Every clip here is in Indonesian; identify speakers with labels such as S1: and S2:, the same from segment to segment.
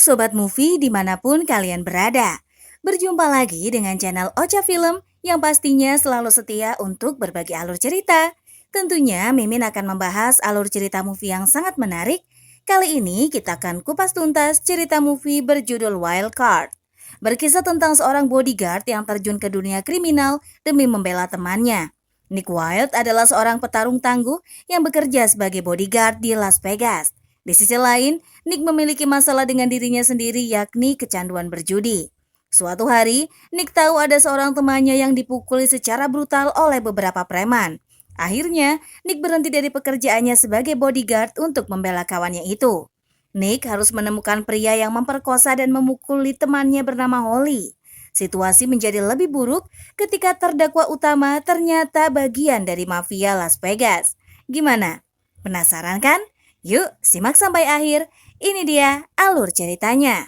S1: Sobat Movie dimanapun kalian berada. Berjumpa lagi dengan channel Ocha Film yang pastinya selalu setia untuk berbagi alur cerita. Tentunya Mimin akan membahas alur cerita movie yang sangat menarik. Kali ini kita akan kupas tuntas cerita movie berjudul Wild Card. Berkisah tentang seorang bodyguard yang terjun ke dunia kriminal demi membela temannya. Nick Wilde adalah seorang petarung tangguh yang bekerja sebagai bodyguard di Las Vegas. Di sisi lain, Nick memiliki masalah dengan dirinya sendiri, yakni kecanduan berjudi. Suatu hari, Nick tahu ada seorang temannya yang dipukuli secara brutal oleh beberapa preman. Akhirnya, Nick berhenti dari pekerjaannya sebagai bodyguard untuk membela kawannya itu. Nick harus menemukan pria yang memperkosa dan memukuli temannya bernama Holly. Situasi menjadi lebih buruk ketika terdakwa utama ternyata bagian dari mafia Las Vegas. Gimana? Penasaran kan? Yuk, simak sampai akhir. Ini dia alur ceritanya.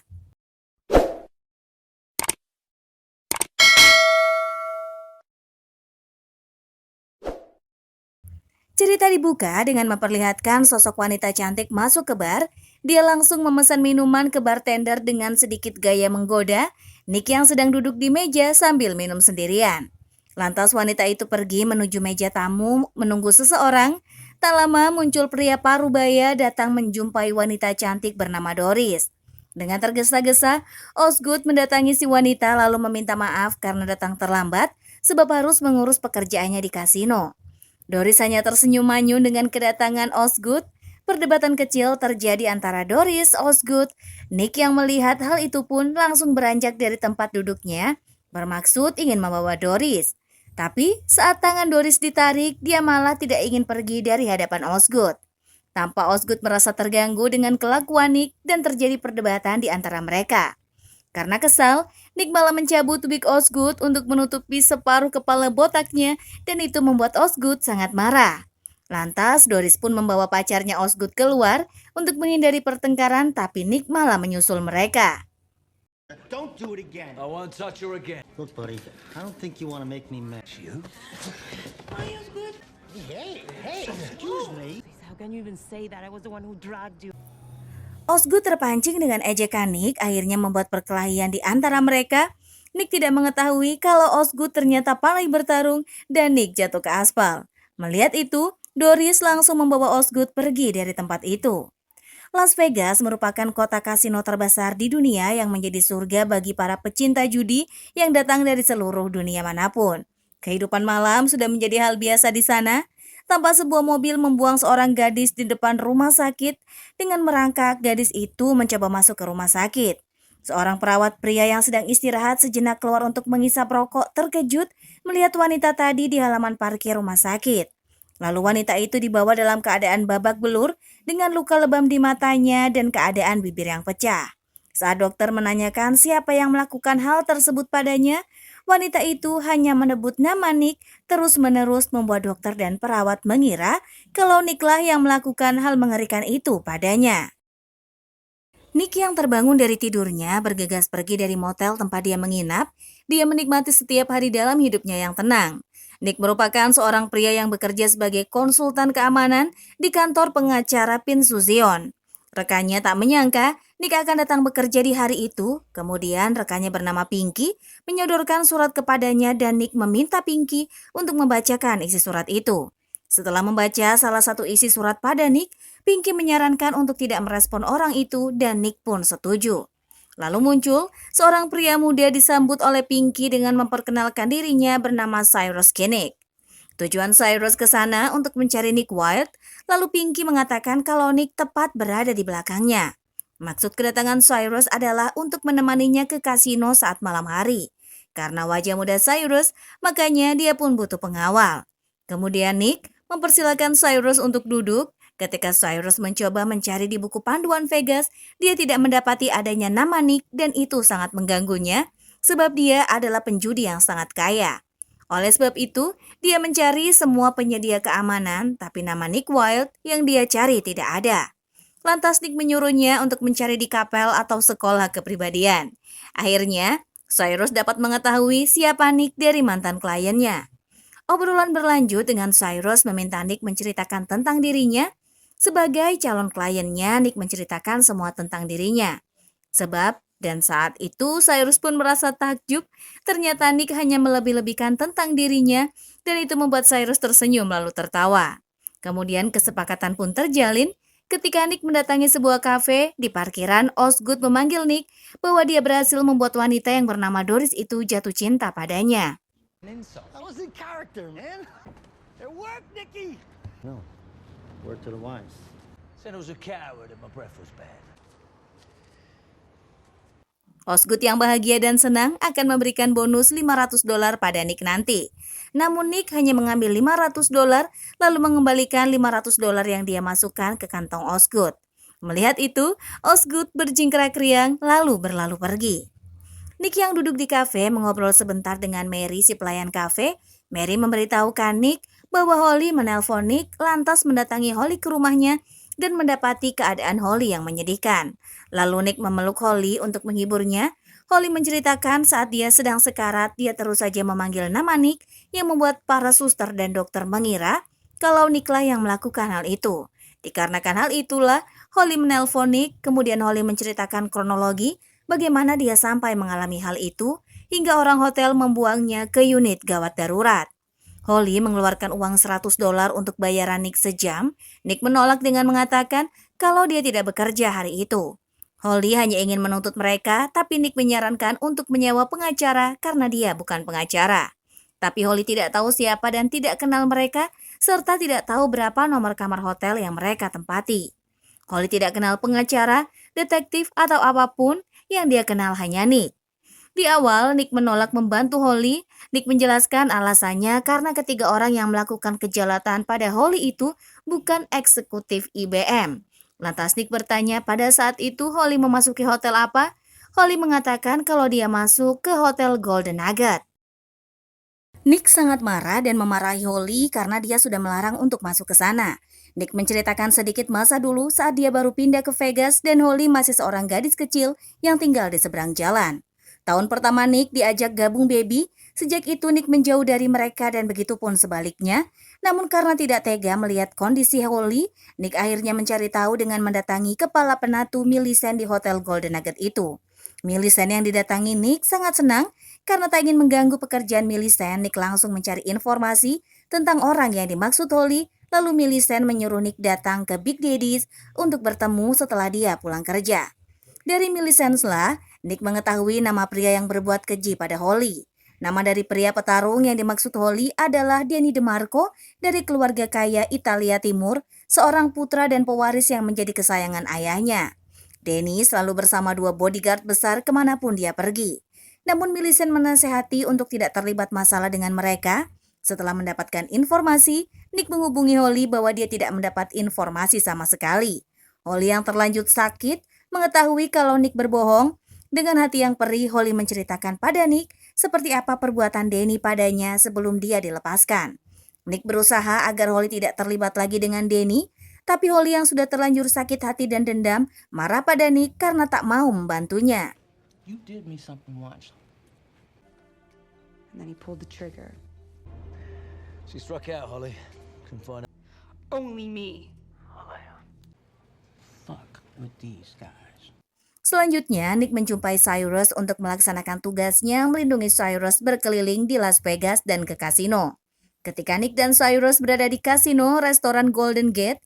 S1: Cerita dibuka dengan memperlihatkan sosok wanita cantik masuk ke bar. Dia langsung memesan minuman ke bartender dengan sedikit gaya menggoda. Nick yang sedang duduk di meja sambil minum sendirian. Lantas wanita itu pergi menuju meja tamu menunggu seseorang. Tak lama muncul pria parubaya datang menjumpai wanita cantik bernama Doris. Dengan tergesa-gesa, Osgood mendatangi si wanita lalu meminta maaf karena datang terlambat sebab harus mengurus pekerjaannya di kasino. Doris hanya tersenyum manyun dengan kedatangan Osgood. Perdebatan kecil terjadi antara Doris, Osgood. Nick yang melihat hal itu pun langsung beranjak dari tempat duduknya, bermaksud ingin membawa Doris. Tapi saat tangan Doris ditarik, dia malah tidak ingin pergi dari hadapan Osgood. Tampak Osgood merasa terganggu dengan kelakuan Nick dan terjadi perdebatan di antara mereka. Karena kesal, Nick malah mencabut wig Osgood untuk menutupi separuh kepala botaknya dan itu membuat Osgood sangat marah. Lantas Doris pun membawa pacarnya Osgood keluar untuk menghindari pertengkaran, tapi Nick malah menyusul mereka.
S2: Don't do it again.
S3: I won't touch her again.
S2: Look, buddy, I don't think you want to make me mad.
S3: You?
S2: Hi, Osgood. Hey, excuse me.
S4: How can you even say that? I was the one who dragged you.
S1: Osgood terpancing dengan ejekan Nick, akhirnya membuat perkelahian di antara mereka. Nick tidak mengetahui kalau Osgood ternyata pandai bertarung dan Nick jatuh ke aspal. Melihat itu, Doris langsung membawa Osgood pergi dari tempat itu. Las Vegas merupakan kota kasino terbesar di dunia yang menjadi surga bagi para pecinta judi yang datang dari seluruh dunia manapun. Kehidupan malam sudah menjadi hal biasa di sana. Tampak sebuah mobil membuang seorang gadis di depan rumah sakit. Dengan merangkak, gadis itu mencoba masuk ke rumah sakit. Seorang perawat pria yang sedang istirahat sejenak keluar untuk menghisap rokok terkejut melihat wanita tadi di halaman parkir rumah sakit. Lalu wanita itu dibawa dalam keadaan babak belur dengan luka lebam di matanya dan keadaan bibir yang pecah. Saat dokter menanyakan siapa yang melakukan hal tersebut padanya, wanita itu hanya menyebut nama Nick, terus-menerus membuat dokter dan perawat mengira kalau Nicklah yang melakukan hal mengerikan itu padanya. Nick yang terbangun dari tidurnya bergegas pergi dari motel tempat dia menginap. Dia menikmati setiap hari dalam hidupnya yang tenang. Nick merupakan seorang pria yang bekerja sebagai konsultan keamanan di kantor pengacara Pinsuzion. Rekannya tak menyangka Nick akan datang bekerja di hari itu. Kemudian rekannya bernama Pinky menyodorkan surat kepadanya dan Nick meminta Pinky untuk membacakan isi surat itu. Setelah membaca salah satu isi surat pada Nick, Pinky menyarankan untuk tidak merespon orang itu dan Nick pun setuju. Lalu muncul seorang pria muda disambut oleh Pinky dengan memperkenalkan dirinya bernama Cyrus Kinnick. Tujuan Cyrus ke sana untuk mencari Nick Wilde, lalu Pinky mengatakan kalau Nick tepat berada di belakangnya. Maksud kedatangan Cyrus adalah untuk menemaninya ke kasino saat malam hari. Karena wajah muda Cyrus, makanya dia pun butuh pengawal. Kemudian Nick mempersilakan Cyrus untuk duduk. Ketika Cyrus mencoba mencari di buku panduan Vegas, dia tidak mendapati adanya nama Nick dan itu sangat mengganggunya sebab dia adalah penjudi yang sangat kaya. Oleh sebab itu, dia mencari semua penyedia keamanan, tapi nama Nick Wilde yang dia cari tidak ada. Lantas Nick menyuruhnya untuk mencari di kapel atau sekolah kepribadian. Akhirnya, Cyrus dapat mengetahui siapa Nick dari mantan kliennya. Obrolan berlanjut dengan Cyrus meminta Nick menceritakan tentang dirinya. Sebagai calon kliennya, Nick menceritakan semua tentang dirinya. Sebab, dan saat itu Cyrus pun merasa takjub, ternyata Nick hanya melebih-lebihkan tentang dirinya, dan itu membuat Cyrus tersenyum lalu tertawa. Kemudian kesepakatan pun terjalin, ketika Nick mendatangi sebuah kafe di parkiran, Osgood memanggil Nick bahwa dia berhasil membuat wanita yang bernama Doris itu jatuh cinta padanya.
S2: That was in character, man. It worked, Nicky. No, word to the wise.
S3: Said I was a coward and my breath was bad.
S1: Osgood yang bahagia dan senang akan memberikan bonus $500 pada Nick nanti. Namun Nick hanya mengambil $500 lalu mengembalikan $500 yang dia masukkan ke kantong Osgood. Melihat itu, Osgood berjingkrak riang lalu berlalu pergi. Nick yang duduk di kafe mengobrol sebentar dengan Mary si pelayan kafe. Mary memberitahukan Nick bahwa Holly menelpon Nick lantas mendatangi Holly ke rumahnya dan mendapati keadaan Holly yang menyedihkan. Lalu Nick memeluk Holly untuk menghiburnya. Holly menceritakan saat dia sedang sekarat, dia terus saja memanggil nama Nick yang membuat para suster dan dokter mengira kalau Nick lah yang melakukan hal itu. Dikarenakan hal itulah, Holly menelpon Nick, kemudian Holly menceritakan kronologi bagaimana dia sampai mengalami hal itu hingga orang hotel membuangnya ke unit gawat darurat. Holly mengeluarkan uang $100 untuk bayaran Nick sejam. Nick menolak dengan mengatakan kalau dia tidak bekerja hari itu. Holly hanya ingin menuntut mereka, tapi Nick menyarankan untuk menyewa pengacara karena dia bukan pengacara. Tapi Holly tidak tahu siapa dan tidak kenal mereka, serta tidak tahu berapa nomor kamar hotel yang mereka tempati. Holly tidak kenal pengacara, detektif, atau apapun, yang dia kenal hanya Nick. Di awal, Nick menolak membantu Holly. Nick menjelaskan alasannya karena ketiga orang yang melakukan kejahatan pada Holly itu bukan eksekutif IBM. Lantas Nick bertanya pada saat itu Holly memasuki hotel apa? Holly mengatakan kalau dia masuk ke hotel Golden Nugget. Nick sangat marah dan memarahi Holly karena dia sudah melarang untuk masuk ke sana. Nick menceritakan sedikit masa dulu saat dia baru pindah ke Vegas dan Holly masih seorang gadis kecil yang tinggal di seberang jalan. Tahun pertama Nick diajak gabung Baby, sejak itu Nick menjauh dari mereka dan begitu pun sebaliknya. Namun karena tidak tega melihat kondisi Holly, Nick akhirnya mencari tahu dengan mendatangi kepala penatu Millicent di Hotel Golden Nugget itu. Millicent yang didatangi Nick sangat senang karena tak ingin mengganggu pekerjaan Millicent. Nick langsung mencari informasi tentang orang yang dimaksud Holly, lalu Millicent menyuruh Nick datang ke Big Daddy's untuk bertemu setelah dia pulang kerja. Dari Millicent lah, Nick mengetahui nama pria yang berbuat keji pada Holly. Nama dari pria petarung yang dimaksud Holly adalah Danny DeMarco dari keluarga kaya Italia Timur, seorang putra dan pewaris yang menjadi kesayangan ayahnya. Danny selalu bersama dua bodyguard besar kemanapun dia pergi. Namun Millicent menasehati untuk tidak terlibat masalah dengan mereka. Setelah mendapatkan informasi, Nick menghubungi Holly bahwa dia tidak mendapat informasi sama sekali. Holly yang terlanjur sakit mengetahui kalau Nick berbohong. Dengan hati yang perih, Holly menceritakan pada Nick seperti apa perbuatan Danny padanya sebelum dia dilepaskan. Nick berusaha agar Holly tidak terlibat lagi dengan Danny, tapi Holly yang sudah terlanjur sakit hati dan dendam marah pada Nick karena tak mau membantunya.
S3: You did me something once.
S5: And then he pulled the trigger.
S3: She struck out, Holly. Couldn't find out.
S5: Only me.
S3: Fuck with these guys.
S1: Selanjutnya, Nick menjumpai Cyrus untuk melaksanakan tugasnya melindungi Cyrus berkeliling di Las Vegas dan ke kasino. Ketika Nick dan Cyrus berada di kasino restoran Golden Gate,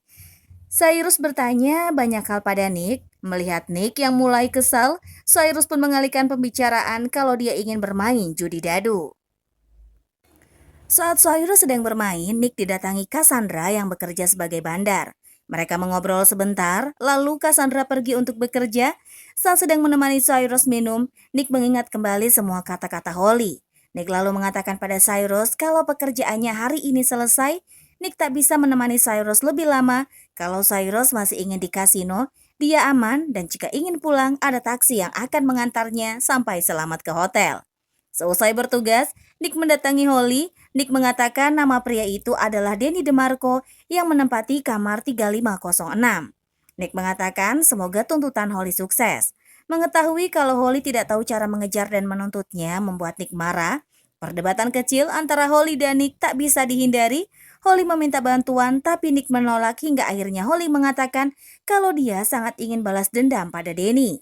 S1: Cyrus bertanya banyak hal pada Nick. Melihat Nick yang mulai kesal, Cyrus pun mengalihkan pembicaraan kalau dia ingin bermain judi dadu. Saat Cyrus sedang bermain, Nick didatangi Cassandra yang bekerja sebagai bandar. Mereka mengobrol sebentar, lalu Cassandra pergi untuk bekerja. Saat sedang menemani Cyrus minum, Nick mengingat kembali semua kata-kata Holly. Nick lalu mengatakan pada Cyrus kalau pekerjaannya hari ini selesai. Nick tak bisa menemani Cyrus lebih lama. Kalau Cyrus masih ingin di kasino, dia aman dan jika ingin pulang ada taksi yang akan mengantarnya sampai selamat ke hotel. Seusai bertugas, Nick mendatangi Holly. Nick mengatakan nama pria itu adalah Danny DeMarco yang menempati kamar 3506. Nick mengatakan semoga tuntutan Holly sukses. Mengetahui kalau Holly tidak tahu cara mengejar dan menuntutnya membuat Nick marah. Perdebatan kecil antara Holly dan Nick tak bisa dihindari. Holly meminta bantuan tapi Nick menolak hingga akhirnya Holly mengatakan kalau dia sangat ingin balas dendam pada Danny.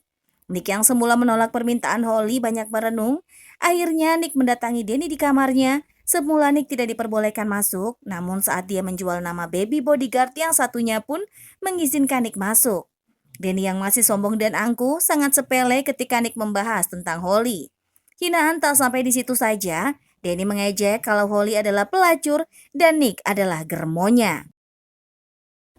S1: Nick yang semula menolak permintaan Holly banyak merenung. Akhirnya Nick mendatangi Danny di kamarnya. Semula Nick tidak diperbolehkan masuk, namun saat dia menjual nama baby bodyguard yang satunya pun mengizinkan Nick masuk. Danny yang masih sombong dan angkuh sangat sepele ketika Nick membahas tentang Holly. Hinaan tak sampai di situ saja, Danny mengejek kalau Holly adalah pelacur dan Nick adalah germonya.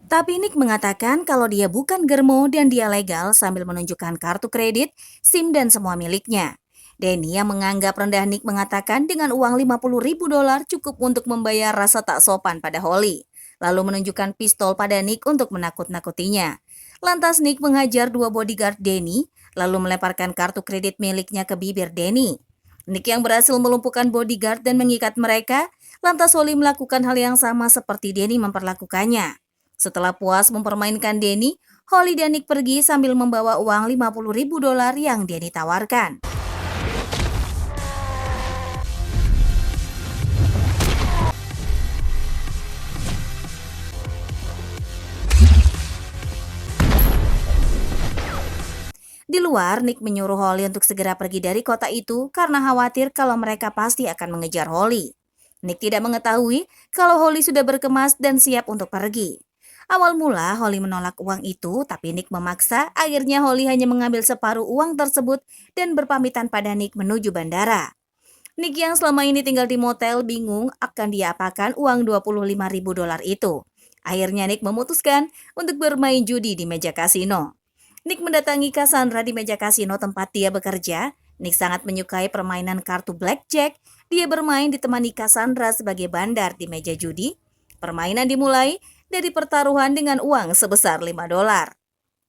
S1: Tapi Nick mengatakan kalau dia bukan germo dan dia legal sambil menunjukkan kartu kredit, SIM dan semua miliknya. Danny yang menganggap rendah Nick mengatakan dengan uang $50.000 cukup untuk membayar rasa tak sopan pada Holly. Lalu menunjukkan pistol pada Nick untuk menakut-nakutinya. Lantas Nick menghajar dua bodyguard Danny, lalu melemparkan kartu kredit miliknya ke bibir Danny. Nick yang berhasil melumpuhkan bodyguard dan mengikat mereka, lantas Holly melakukan hal yang sama seperti Danny memperlakukannya. Setelah puas mempermainkan Danny, Holly dan Nick pergi sambil membawa uang $50.000 yang Danny tawarkan. Di luar, Nick menyuruh Holly untuk segera pergi dari kota itu karena khawatir kalau mereka pasti akan mengejar Holly. Nick tidak mengetahui kalau Holly sudah berkemas dan siap untuk pergi. Awal mula Holly menolak uang itu, tapi Nick memaksa. Akhirnya Holly hanya mengambil separuh uang tersebut dan berpamitan pada Nick menuju bandara. Nick yang selama ini tinggal di motel bingung akan diapakan uang $25.000 itu. Akhirnya Nick memutuskan untuk bermain judi di meja kasino. Nick mendatangi Cassandra di meja kasino tempat dia bekerja. Nick sangat menyukai permainan kartu blackjack. Dia bermain ditemani Cassandra sebagai bandar di meja judi. Permainan dimulai dari pertaruhan dengan uang sebesar $5.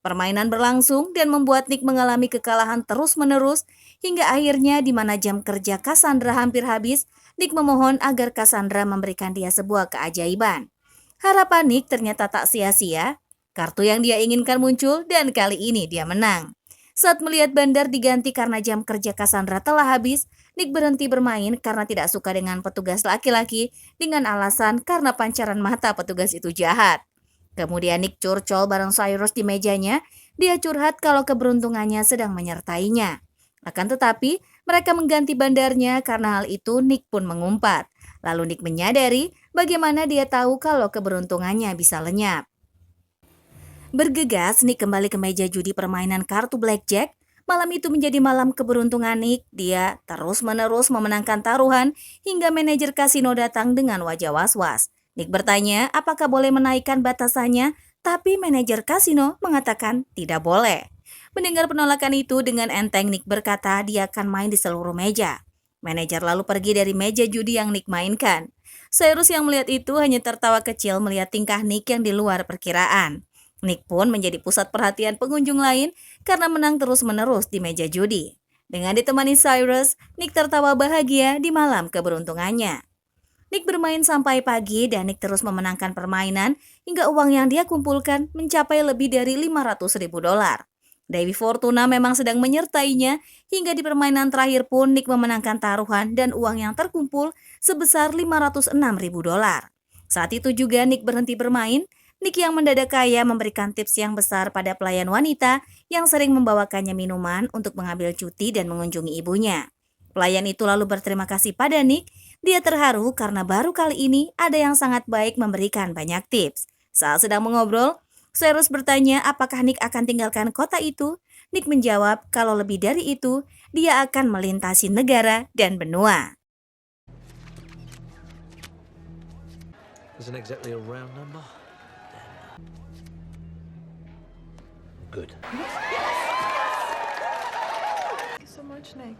S1: Permainan berlangsung dan membuat Nick mengalami kekalahan terus-menerus hingga akhirnya di mana jam kerja Cassandra hampir habis, Nick memohon agar Cassandra memberikan dia sebuah keajaiban. Harapan Nick ternyata tak sia-sia. Kartu yang dia inginkan muncul dan kali ini dia menang. Saat melihat bandar diganti karena jam kerja Cassandra telah habis, Nick berhenti bermain karena tidak suka dengan petugas laki-laki dengan alasan karena pancaran mata petugas itu jahat. Kemudian Nick curcol bareng Cyrus di mejanya, dia curhat kalau keberuntungannya sedang menyertainya. Akan tetapi, mereka mengganti bandarnya karena hal itu Nick pun mengumpat. Lalu Nick menyadari bagaimana dia tahu kalau keberuntungannya bisa lenyap. Bergegas, Nick kembali ke meja judi permainan kartu blackjack. Malam itu menjadi malam keberuntungan Nick. Dia terus-menerus memenangkan taruhan hingga manajer kasino datang dengan wajah was-was. Nick bertanya apakah boleh menaikkan batasannya, tapi manajer kasino mengatakan tidak boleh. Mendengar penolakan itu dengan enteng Nick berkata dia akan main di seluruh meja. Manajer lalu pergi dari meja judi yang Nick mainkan. Cyrus yang melihat itu hanya tertawa kecil melihat tingkah Nick yang di luar perkiraan. Nick pun menjadi pusat perhatian pengunjung lain karena menang terus-menerus di meja judi. Dengan ditemani Cyrus, Nick tertawa bahagia di malam keberuntungannya. Nick bermain sampai pagi dan Nick terus memenangkan permainan hingga uang yang dia kumpulkan mencapai lebih dari $500.000. Dewi Fortuna memang sedang menyertainya hingga di permainan terakhir pun Nick memenangkan taruhan dan uang yang terkumpul sebesar $506.000. Saat itu juga Nick berhenti bermain. Nick yang mendadak kaya memberikan tips yang besar pada pelayan wanita yang sering membawakannya minuman untuk mengambil cuti dan mengunjungi ibunya. Pelayan itu lalu berterima kasih pada Nick. Dia terharu karena baru kali ini ada yang sangat baik memberikan banyak tips. Saat sedang mengobrol, Cyrus bertanya apakah Nick akan tinggalkan kota itu. Nick menjawab kalau lebih dari itu, dia akan melintasi negara dan benua.
S3: Isn't exactly a round number. Good.
S5: Thank you so much, Nick.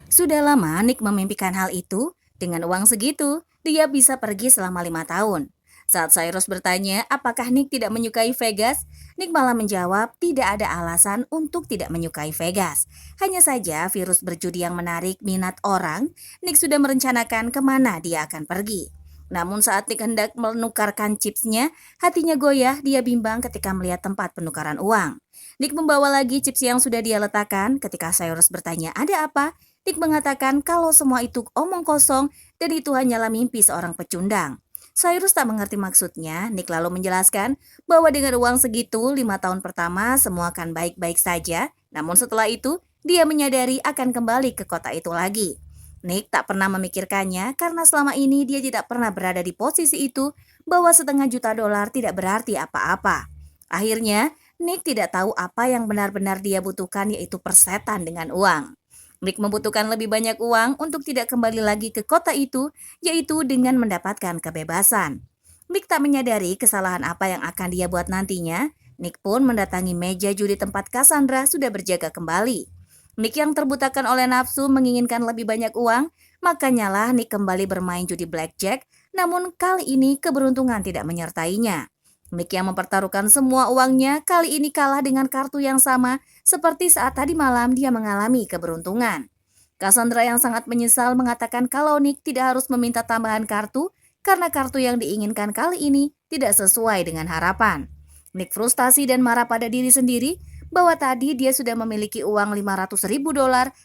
S1: Sudah lama Nick memimpikan hal itu. Dengan uang segitu, dia bisa pergi selama 5 tahun. Saat Cyrus bertanya apakah Nick tidak menyukai Vegas, Nick malah menjawab tidak ada alasan untuk tidak menyukai Vegas. Hanya saja virus berjudi yang menarik minat orang, Nick sudah merencanakan kemana dia akan pergi. Namun saat Nick hendak menukarkan chipsnya, hatinya goyah, dia bimbang ketika melihat tempat penukaran uang. Nick membawa lagi chips yang sudah dia letakkan. Ketika Cyrus bertanya ada apa, Nick mengatakan kalau semua itu omong kosong dan itu hanyalah mimpi seorang pecundang. Cyrus tak mengerti maksudnya. Nick lalu menjelaskan bahwa dengan uang segitu 5 tahun pertama semua akan baik-baik saja. Namun setelah itu dia menyadari akan kembali ke kota itu lagi. Nick tak pernah memikirkannya karena selama ini dia tidak pernah berada di posisi itu, bahwa $1,5 juta tidak berarti apa-apa. Akhirnya Nick tidak tahu apa yang benar-benar dia butuhkan, yaitu persetan dengan uang. Nick membutuhkan lebih banyak uang untuk tidak kembali lagi ke kota itu, yaitu dengan mendapatkan kebebasan. Nick tak menyadari kesalahan apa yang akan dia buat nantinya. Nick pun mendatangi meja judi tempat Cassandra sudah berjaga kembali. Nick yang terbutakan oleh nafsu menginginkan lebih banyak uang, makanya lah Nick kembali bermain judi blackjack, namun kali ini keberuntungan tidak menyertainya. Nick yang mempertaruhkan semua uangnya kali ini kalah dengan kartu yang sama seperti saat tadi malam dia mengalami keberuntungan. Cassandra yang sangat menyesal mengatakan kalau Nick tidak harus meminta tambahan kartu karena kartu yang diinginkan kali ini tidak sesuai dengan harapan. Nick frustasi dan marah pada diri sendiri bahwa tadi dia sudah memiliki uang $500.000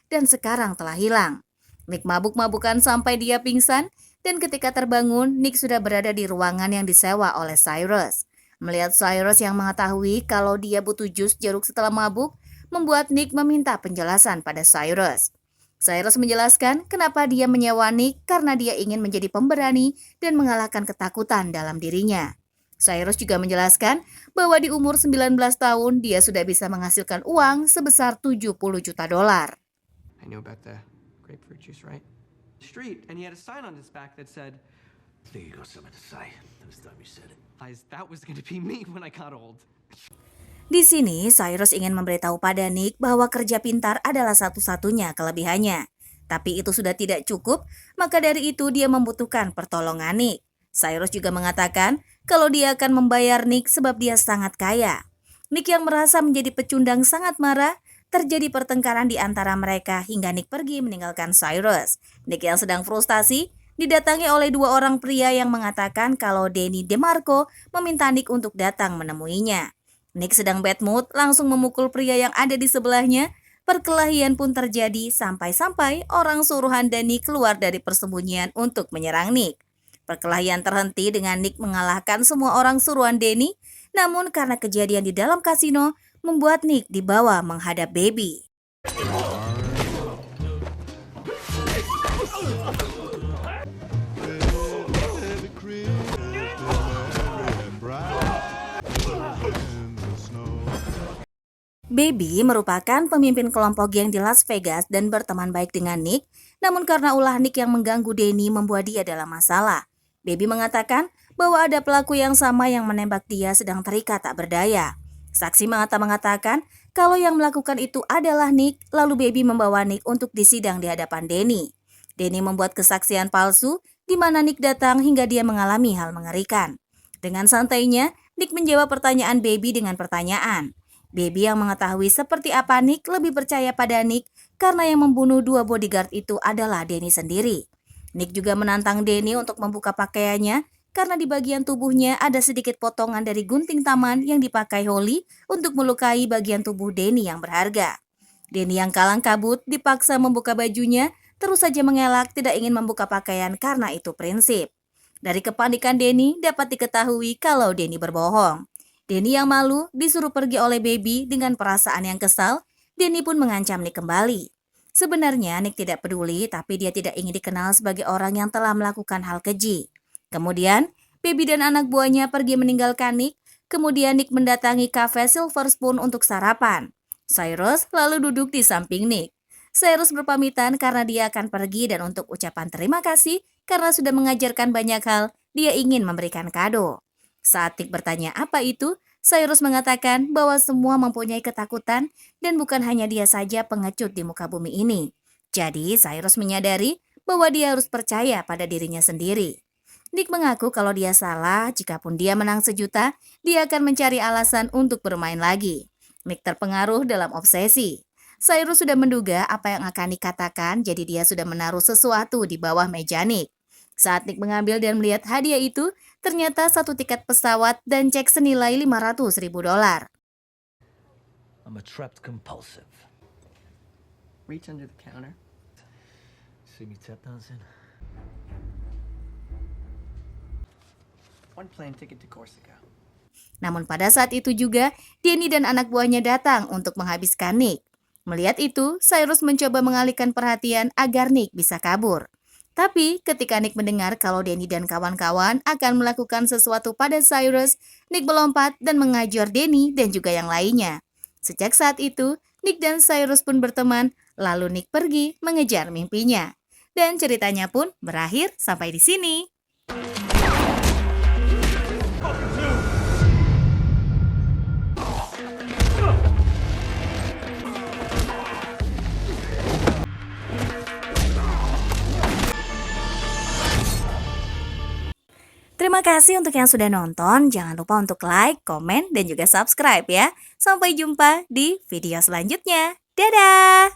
S1: dan sekarang telah hilang. Nick mabuk-mabukan sampai dia pingsan dan ketika terbangun Nick sudah berada di ruangan yang disewa oleh Cyrus. Melihat Cyrus yang mengetahui kalau dia butuh jus jeruk setelah mabuk, membuat Nick meminta penjelasan pada Cyrus. Cyrus menjelaskan kenapa dia menyewa Nick karena dia ingin menjadi pemberani dan mengalahkan ketakutan dalam dirinya. Cyrus juga menjelaskan bahwa di umur 19 tahun dia sudah bisa menghasilkan uang sebesar $70 juta.
S6: I know about the grapefruit juice, right? Street, and he had a sign on his back that said,
S3: I think you got something to say. This time you said it.
S6: that was going to be me when I got old.
S1: Di sini, Cyrus ingin memberitahu pada Nick bahwa kerja pintar adalah satu-satunya kelebihannya. Tapi itu sudah tidak cukup, maka dari itu dia membutuhkan pertolongan Nick. Cyrus juga mengatakan kalau dia akan membayar Nick sebab dia sangat kaya. Nick yang merasa menjadi pecundang sangat marah. Terjadi pertengkaran di antara mereka hingga Nick pergi meninggalkan Cyrus. Nick yang sedang frustasi didatangi oleh 2 orang pria yang mengatakan kalau Danny DeMarco meminta Nick untuk datang menemuinya. Nick sedang bad mood langsung memukul pria yang ada di sebelahnya. Perkelahian pun terjadi sampai-sampai orang suruhan Danny keluar dari persembunyian untuk menyerang Nick. Perkelahian terhenti dengan Nick mengalahkan semua orang suruhan Danny, namun karena kejadian di dalam kasino membuat Nick dibawa menghadap Baby. Baby merupakan pemimpin kelompok geng di Las Vegas dan berteman baik dengan Nick, namun karena ulah Nick yang mengganggu Danny membuat dia dalam masalah. Baby mengatakan bahwa ada pelaku yang sama yang menembak dia sedang terikat tak berdaya. Saksi mata mengatakan kalau yang melakukan itu adalah Nick, lalu Baby membawa Nick untuk disidang di hadapan Danny. Danny membuat kesaksian palsu di mana Nick datang hingga dia mengalami hal mengerikan. Dengan santainya, Nick menjawab pertanyaan Baby dengan pertanyaan. Baby yang mengetahui seperti apa Nick lebih percaya pada Nick karena yang membunuh 2 bodyguard itu adalah Danny sendiri. Nick juga menantang Danny untuk membuka pakaiannya karena di bagian tubuhnya ada sedikit potongan dari gunting taman yang dipakai Holly untuk melukai bagian tubuh Danny yang berharga. Danny yang kalang kabut dipaksa membuka bajunya, terus saja mengelak tidak ingin membuka pakaian karena itu prinsip. Dari kepanikan Danny dapat diketahui kalau Danny berbohong. Danny yang malu disuruh pergi oleh Baby dengan perasaan yang kesal. Danny pun mengancam Nick kembali. Sebenarnya Nick tidak peduli, tapi dia tidak ingin dikenal sebagai orang yang telah melakukan hal keji. Kemudian Baby dan anak buahnya pergi meninggalkan Nick. Kemudian Nick mendatangi kafe Silver Spoon untuk sarapan. Cyrus lalu duduk di samping Nick. Cyrus berpamitan karena dia akan pergi dan untuk ucapan terima kasih karena sudah mengajarkan banyak hal, dia ingin memberikan kado. Saat Nick bertanya apa itu, Cyrus mengatakan bahwa semua mempunyai ketakutan dan bukan hanya dia saja pengecut di muka bumi ini. Jadi Cyrus menyadari bahwa dia harus percaya pada dirinya sendiri. Nick mengaku kalau dia salah, jikapun dia menang $1 juta, dia akan mencari alasan untuk bermain lagi. Nick terpengaruh dalam obsesi. Cyrus sudah menduga apa yang akan Nick katakan, jadi dia sudah menaruh sesuatu di bawah meja Nick. Saat Nick mengambil dan melihat hadiah itu, ternyata 1 tiket pesawat dan cek senilai $500.000.
S3: I'm a trapped compulsive.
S6: Reach under the counter.
S3: See me tap dancing?
S6: one plane ticket to Corsica.
S1: Namun pada saat itu juga, Danny dan anak buahnya datang untuk menghabiskan Nick. Melihat itu, Cyrus mencoba mengalihkan perhatian agar Nick bisa kabur. Tapi ketika Nick mendengar kalau Danny dan kawan-kawan akan melakukan sesuatu pada Cyrus, Nick melompat dan mengajar Danny dan juga yang lainnya. Sejak saat itu, Nick dan Cyrus pun berteman, lalu Nick pergi mengejar mimpinya. Dan ceritanya pun berakhir sampai di sini. Terima kasih untuk yang sudah nonton. Jangan lupa untuk like, komen, dan juga subscribe ya. Sampai jumpa di video selanjutnya. Dadah!